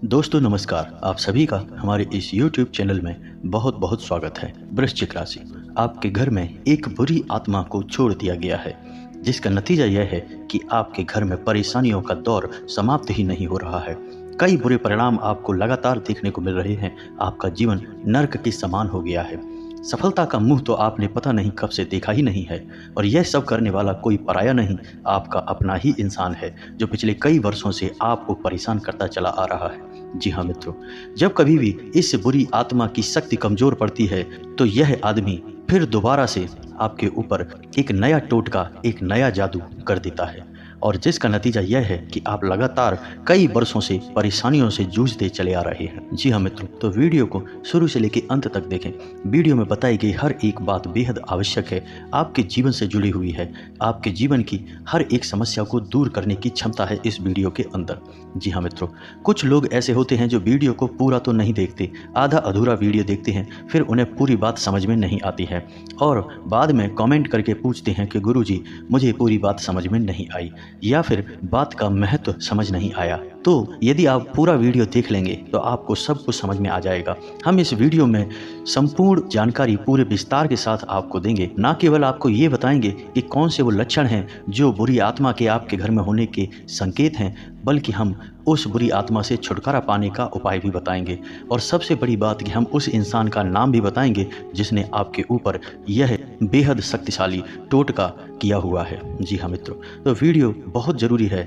दोस्तों नमस्कार। आप सभी का हमारे इस YouTube चैनल में बहुत बहुत स्वागत है। वृश्चिक राशि, आपके घर में एक बुरी आत्मा को छोड़ दिया गया है, जिसका नतीजा यह है कि आपके घर में परेशानियों का दौर समाप्त ही नहीं हो रहा है। कई बुरे परिणाम आपको लगातार देखने को मिल रहे हैं। आपका जीवन नर्क के समान हो गया है। सफलता का मुंह तो आपने पता नहीं कब से देखा ही नहीं है, और यह सब करने वाला कोई पराया नहीं, आपका अपना ही इंसान है, जो पिछले कई वर्षों से आपको परेशान करता चला आ रहा है। जी हाँ मित्रों, जब कभी भी इस बुरी आत्मा की शक्ति कमजोर पड़ती है तो यह आदमी फिर दोबारा से आपके ऊपर एक नया टोटका, एक नया जादू कर देता है, और जिसका नतीजा यह है कि आप लगातार कई वर्षों से परेशानियों से जूझते चले आ रहे हैं। जी हाँ मित्रों, तो वीडियो को शुरू से लेकर अंत तक देखें। वीडियो में बताई गई हर एक बात बेहद आवश्यक है, आपके जीवन से जुड़ी हुई है। आपके जीवन की हर एक समस्या को दूर करने की क्षमता है इस वीडियो के अंदर। जी हाँ मित्रों, कुछ लोग ऐसे होते हैं जो वीडियो को पूरा तो नहीं देखते, आधा अधूरा वीडियो देखते हैं, फिर उन्हें पूरी बात समझ में नहीं आती है और बाद में कमेंट करके पूछते हैं कि गुरुजी मुझे पूरी बात समझ में नहीं आई, या फिर बात का महत्व समझ नहीं आया। तो यदि आप पूरा वीडियो देख लेंगे तो आपको सब कुछ समझ में आ जाएगा। हम इस वीडियो में संपूर्ण जानकारी पूरे विस्तार के साथ आपको देंगे। ना केवल आपको ये बताएंगे कि कौन से वो लक्षण हैं जो बुरी आत्मा के आपके घर में होने के संकेत हैं, बल्कि हम उस बुरी आत्मा से छुटकारा पाने का उपाय भी बताएंगे। और सबसे बड़ी बात कि हम उस इंसान का नाम भी बताएंगे जिसने आपके ऊपर यह बेहद शक्तिशाली टोटका किया हुआ है। जी हाँ मित्रों, तो वीडियो बहुत ज़रूरी है,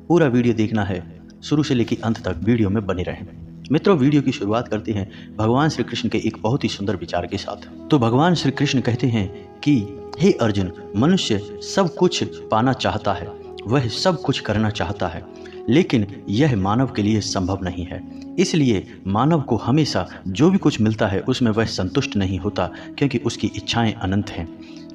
पूरा वीडियो देखना है, शुरू से लेकर अंत तक वीडियो में बने रहें। मित्रों, वीडियो की शुरुआत करते हैं भगवान श्री कृष्ण के एक बहुत ही सुंदर विचार के साथ। तो भगवान श्री कृष्ण कहते हैं कि हे अर्जुन, मनुष्य सब कुछ पाना चाहता है, वह सब कुछ करना चाहता है, लेकिन यह मानव के लिए संभव नहीं है। इसलिए मानव को हमेशा जो भी कुछ मिलता है उसमें वह संतुष्ट नहीं होता, क्योंकि उसकी इच्छाएं अनंत हैं।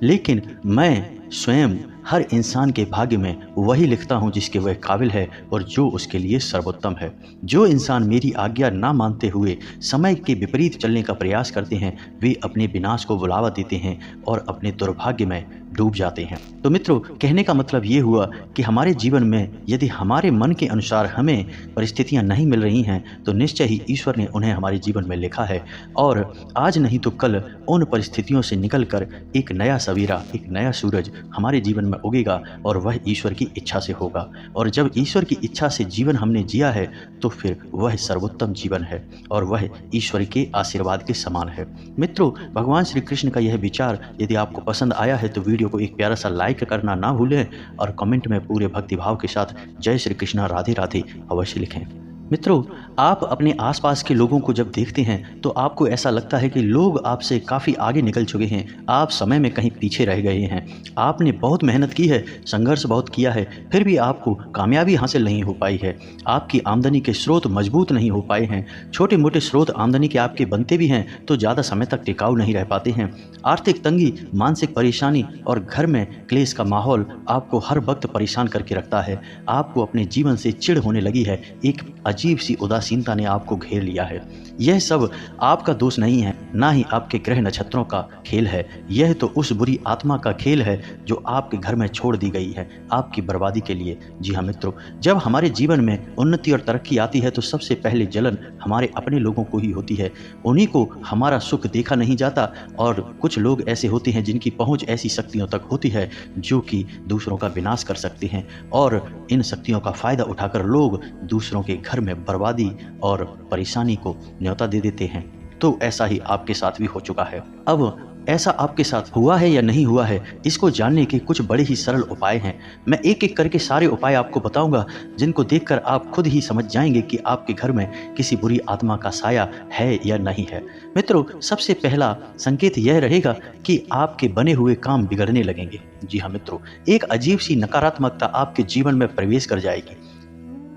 लेकिन मैं स्वयं हर इंसान के भाग्य में वही लिखता हूँ जिसके वह काबिल है और जो उसके लिए सर्वोत्तम है। जो इंसान मेरी आज्ञा ना मानते हुए समय के विपरीत चलने का प्रयास करते हैं, वे अपने विनाश को बुलावा देते हैं और अपने दुर्भाग्य में डूब जाते हैं। तो मित्रों, कहने का मतलब ये हुआ कि हमारे जीवन में यदि हमारे मन के अनुसार हमें परिस्थितियां नहीं मिल रही हैं तो निश्चय ही ईश्वर ने उन्हें हमारे जीवन में लिखा है, और आज नहीं तो कल उन परिस्थितियों से निकलकर एक नया सवेरा, एक नया सूरज हमारे जीवन में उगेगा, और वह ईश्वर की इच्छा से होगा। और जब ईश्वर की इच्छा से जीवन हमने जिया है तो फिर वह सर्वोत्तम जीवन है और वह ईश्वर के आशीर्वाद के समान है। मित्रों, भगवान श्री कृष्ण का यह विचार यदि आपको पसंद आया है तो वीडियो को एक प्यारा सा लाइक करना ना भूलें, और कमेंट में पूरे भक्तिभाव के साथ जय श्री कृष्णा, राधे राधे अवश्य लिखें। मित्रों, आप अपने आसपास के लोगों को जब देखते हैं तो आपको ऐसा लगता है कि लोग आपसे काफ़ी आगे निकल चुके हैं, आप समय में कहीं पीछे रह गए हैं। आपने बहुत मेहनत की है, संघर्ष बहुत किया है, फिर भी आपको कामयाबी हासिल नहीं हो पाई है। आपकी आमदनी के स्रोत मजबूत नहीं हो पाए हैं। छोटे मोटे स्रोत आमदनी के आपके बनते भी हैं तो ज़्यादा समय तक टिकाऊ नहीं रह पाते हैं। आर्थिक तंगी, मानसिक परेशानी और घर में क्लेश का माहौल आपको हर वक्त परेशान करके रखता है। आपको अपने जीवन से चिढ़ होने लगी है, एक अजीब सी उदासीनता ने आपको घेर लिया है। यह सब आपका दोष नहीं है, ना ही आपके ग्रह नक्षत्रों का खेल है। यह तो उस बुरी आत्मा का खेल है जो आपके घर में छोड़ दी गई है आपकी बर्बादी के लिए। जी हाँ मित्रों, जब हमारे जीवन में उन्नति और तरक्की आती है तो सबसे पहले जलन हमारे अपने लोगों को ही होती है। उन्हीं को हमारा सुख देखा नहीं जाता, और कुछ लोग ऐसे होते हैं जिनकी पहुंच ऐसी शक्तियों तक होती है जो कि दूसरों का विनाश कर सकते हैं, और इन शक्तियों का फायदा उठाकर लोग दूसरों के घर में बर्बादी और परेशानी को न्योता दे देते हैं। तो ऐसा ही आपके साथ भी हो चुका है। अब ऐसा आपके साथ हुआ है या नहीं हुआ है, इसको जानने के कुछ बड़े ही सरल उपाय हैं। मैं एक एक करके सारे उपाय आपको बताऊंगा, जिनको देखकर आप खुद ही समझ जाएंगे कि आपके घर में किसी बुरी आत्मा का साया है या नहीं है। मित्रों, सबसे पहला संकेत यह रहेगा कि आपके बने हुए काम बिगड़ने लगेंगे। जी हाँ मित्रों, एक अजीब सी नकारात्मकता आपके जीवन में प्रवेश कर जाएगी।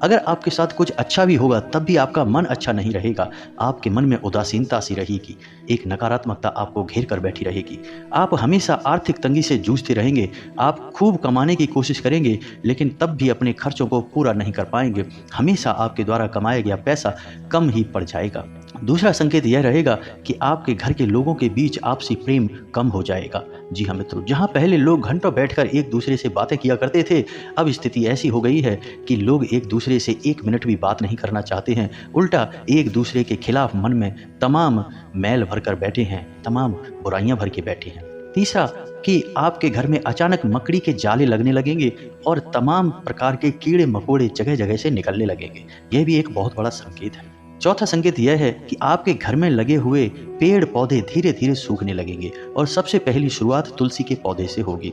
अगर आपके साथ कुछ अच्छा भी होगा तब भी आपका मन अच्छा नहीं रहेगा, आपके मन में उदासीनता सी रहेगी, एक नकारात्मकता आपको घेर कर बैठी रहेगी। आप हमेशा आर्थिक तंगी से जूझते रहेंगे। आप खूब कमाने की कोशिश करेंगे लेकिन तब भी अपने खर्चों को पूरा नहीं कर पाएंगे। हमेशा आपके द्वारा कमाया गया पैसा कम ही पड़ जाएगा। दूसरा संकेत यह रहेगा कि आपके घर के लोगों के बीच आपसी प्रेम कम हो जाएगा। जी हाँ मित्रों, जहाँ पहले लोग घंटों बैठकर एक दूसरे से बातें किया करते थे, अब स्थिति ऐसी हो गई है कि लोग एक दूसरे से 1 मिनट भी बात नहीं करना चाहते हैं। उल्टा एक दूसरे के खिलाफ मन में तमाम मैल भर कर बैठे हैं, तमाम बुराइयां भर के बैठे हैं। तीसरा कि आपके घर में अचानक मकड़ी के जाले लगने लगेंगे और तमाम प्रकार के कीड़े मकोड़े जगह जगह से निकलने लगेंगे। यह भी एक बहुत बड़ा संकेत है। चौथा संकेत यह है कि आपके घर में लगे हुए पेड़ पौधे धीरे धीरे सूखने लगेंगे और सबसे पहली शुरुआत तुलसी के पौधे से होगी।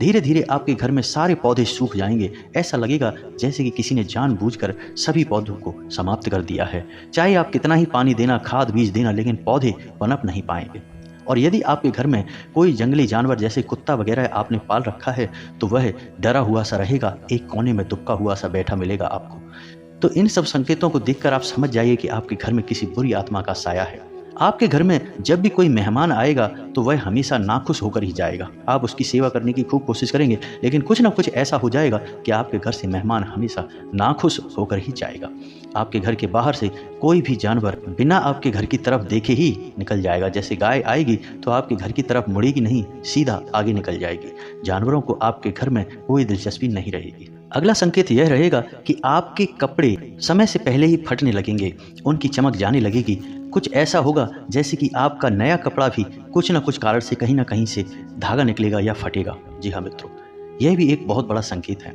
धीरे धीरे आपके घर में सारे पौधे सूख जाएंगे। ऐसा लगेगा जैसे कि किसी ने जानबूझकर सभी पौधों को समाप्त कर दिया है। चाहे आप कितना ही पानी देना, खाद बीज देना, लेकिन पौधे पनप नहीं पाएंगे। और यदि आपके घर में कोई जंगली जानवर जैसे कुत्ता वगैरह आपने पाल रखा है तो वह डरा हुआ सा रहेगा, एक कोने में दुबका हुआ सा बैठा मिलेगा आपको। तो इन सब संकेतों को देखकर आप समझ जाइए कि आपके घर में किसी बुरी आत्मा का साया है। आपके घर में जब भी कोई मेहमान आएगा तो वह हमेशा नाखुश होकर ही जाएगा। आप उसकी सेवा करने की खूब कोशिश करेंगे, लेकिन कुछ ना कुछ ऐसा हो जाएगा कि आपके घर से मेहमान हमेशा नाखुश होकर ही जाएगा। आपके घर के बाहर से कोई भी जानवर बिना आपके घर की तरफ देखे ही निकल जाएगा। जैसे गाय आएगी तो आपके घर की तरफ मुड़ेगी नहीं, सीधा आगे निकल जाएगी। जानवरों को आपके घर में कोई दिलचस्पी नहीं रहेगी। अगला संकेत यह रहेगा कि आपके कपड़े समय से पहले ही फटने लगेंगे, उनकी चमक जाने लगेगी। कुछ ऐसा होगा जैसे कि आपका नया कपड़ा भी कुछ न कुछ कारण से कहीं ना कहीं से धागा निकलेगा या फटेगा। जी हाँ मित्रों, यह भी एक बहुत बड़ा संकेत है।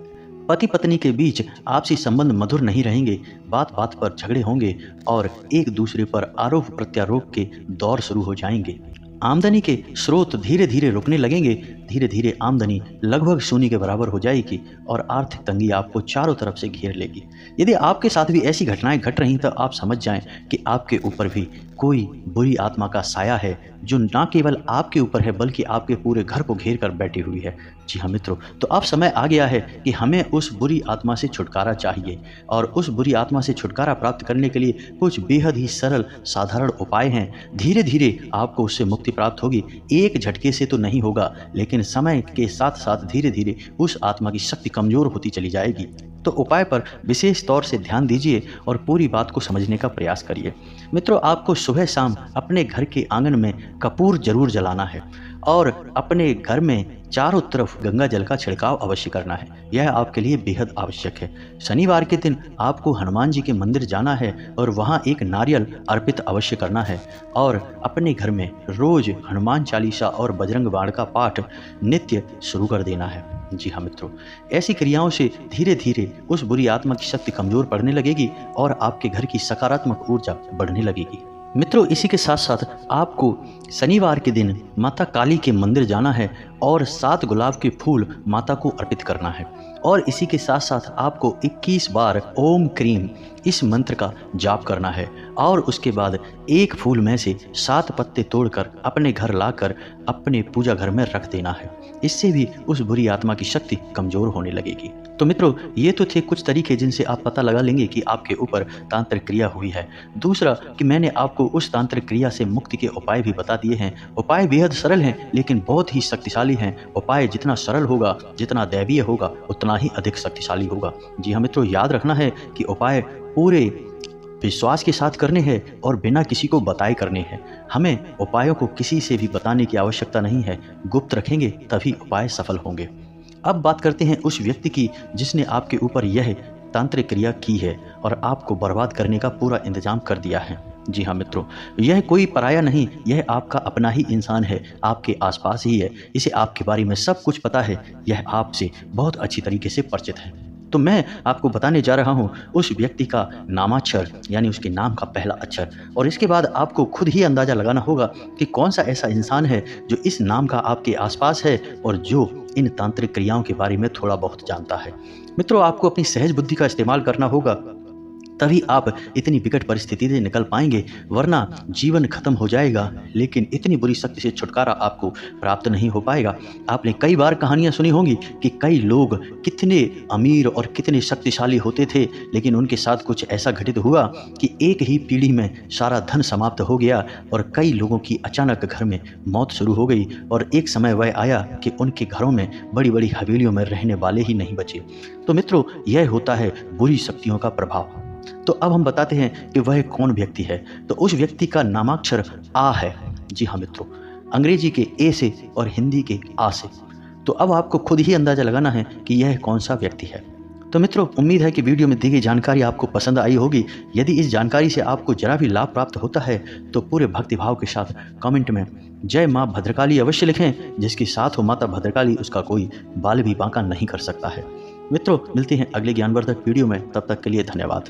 पति पत्नी के बीच आपसी संबंध मधुर नहीं रहेंगे, बात बात पर झगड़े होंगे और एक दूसरे पर आरोप प्रत्यारोप के दौर शुरू हो जाएंगे। आमदनी के स्रोत धीरे धीरे रुकने लगेंगे। धीरे धीरे आमदनी लगभग शून्य के बराबर हो जाएगी और आर्थिक तंगी आपको चारों तरफ से घेर लेगी। यदि आपके साथ भी ऐसी घटनाएं घट रही तो आप समझ जाएं कि आपके ऊपर भी कोई बुरी आत्मा का साया है जो ना केवल आपके ऊपर है बल्कि आपके पूरे घर को घेर कर बैठी हुई है। जी हाँ मित्रों, तो अब समय आ गया है कि हमें उस बुरी आत्मा से छुटकारा चाहिए और उस बुरी आत्मा से छुटकारा प्राप्त करने के लिए कुछ बेहद ही सरल साधारण उपाय हैं। धीरे धीरे आपको उससे मुक्ति प्राप्त होगी। एक झटके से तो नहीं होगा, लेकिन समय के साथ साथ धीरे धीरे उस आत्मा की शक्ति कमजोर होती चली जाएगी। तो उपाय पर विशेष तौर से ध्यान दीजिए और पूरी बात को समझने का प्रयास करिए। मित्रों, आपको सुबह शाम अपने घर के आंगन में कपूर जरूर जलाना है और अपने घर में चारों तरफ गंगा जल का छिड़काव अवश्य करना है। यह आपके लिए बेहद आवश्यक है। शनिवार के दिन आपको हनुमान जी के मंदिर जाना है और वहां एक नारियल अर्पित अवश्य करना है और अपने घर में रोज हनुमान चालीसा और बजरंग बाण का पाठ नित्य शुरू कर देना है। जी हाँ मित्रों, ऐसी क्रियाओं से धीरे धीरे उस बुरी आत्मा की शक्ति कमजोर पड़ने लगेगी और आपके घर की सकारात्मक ऊर्जा बढ़ने लगेगी। मित्रों, इसी के साथ साथ आपको शनिवार के दिन माता काली के मंदिर जाना है और 7 गुलाब के फूल माता को अर्पित करना है और इसी के साथ साथ आपको 21 बार ओम क्रीम इस मंत्र का जाप करना है और उसके बाद एक फूल में से 7 पत्ते तोड़कर अपने घर लाकर अपने पूजा घर में रख देना है। इससे भी उस बुरी आत्मा की शक्ति कमजोर होने लगेगी। तो मित्रों, ये तो थे कुछ तरीके जिनसे आप पता लगा लेंगे कि आपके ऊपर तांत्रिक क्रिया हुई है। दूसरा कि मैंने आपको उस तांत्रिक क्रिया से मुक्ति के उपाय भी बता दिए हैं। उपाय बेहद सरल हैं लेकिन बहुत ही शक्तिशाली हैं। उपाय जितना सरल होगा, जितना दैवीय होगा, उतना ही अधिक शक्तिशाली होगा। जी हाँ मित्रों, याद रखना है कि उपाय पूरे विश्वास के साथ करने हैं और बिना किसी को बताए करने हैं। हमें उपायों को किसी से भी बताने की आवश्यकता नहीं है। गुप्त रखेंगे तभी उपाय सफल होंगे। अब बात करते हैं उस व्यक्ति की जिसने आपके ऊपर यह तांत्रिक क्रिया की है और आपको बर्बाद करने का पूरा इंतजाम कर दिया है। जी हाँ मित्रों, यह कोई पराया नहीं, यह आपका अपना ही इंसान है, आपके आसपास ही है। इसे आपके बारे में सब कुछ पता है। यह आपसे बहुत अच्छी तरीके से परिचित है। तो मैं आपको बताने जा रहा हूँ उस व्यक्ति का नामाक्षर, यानी उसके नाम का पहला अक्षर, और इसके बाद आपको खुद ही अंदाजा लगाना होगा कि कौन सा ऐसा इंसान है जो इस नाम का आपके आसपास है और जो इन तांत्रिक क्रियाओं के बारे में थोड़ा बहुत जानता है। मित्रों, आपको अपनी सहज बुद्धि का इस्तेमाल करना होगा, तभी आप इतनी विकट परिस्थिति से निकल पाएंगे, वरना जीवन खत्म हो जाएगा। लेकिन इतनी बुरी शक्ति से छुटकारा आपको प्राप्त नहीं हो पाएगा। आपने कई बार कहानियां सुनी होंगी कि कई लोग कितने अमीर और कितने शक्तिशाली होते थे, लेकिन उनके साथ कुछ ऐसा घटित हुआ कि एक ही पीढ़ी में सारा धन समाप्त हो गया और कई लोगों की अचानक घर में मौत शुरू हो गई और एक समय वह आया कि उनके घरों में बड़ी बड़ी हवेलियों में रहने वाले ही नहीं बचे। तो मित्रों, यह होता है बुरी शक्तियों का प्रभाव। तो अब हम बताते हैं कि वह कौन व्यक्ति है। तो उस व्यक्ति का नामाक्षर आ है। जी हाँ मित्रों, अंग्रेजी के ए से और हिंदी के आ से। तो अब आपको खुद ही अंदाज़ा लगाना है कि यह कौन सा व्यक्ति है। तो मित्रों, उम्मीद है कि वीडियो में दी गई जानकारी आपको पसंद आई होगी। यदि इस जानकारी से आपको जरा भी लाभ प्राप्त होता है तो पूरे भक्तिभाव के साथ कमेंट में जय माँ भद्रकाली अवश्य लिखें। जिसके साथ हो माता भद्रकाली, उसका कोई बाल भी बांका नहीं कर सकता है। मित्रों, मिलते हैं अगले ज्ञानवर्धक वीडियो में। तब तक के लिए धन्यवाद।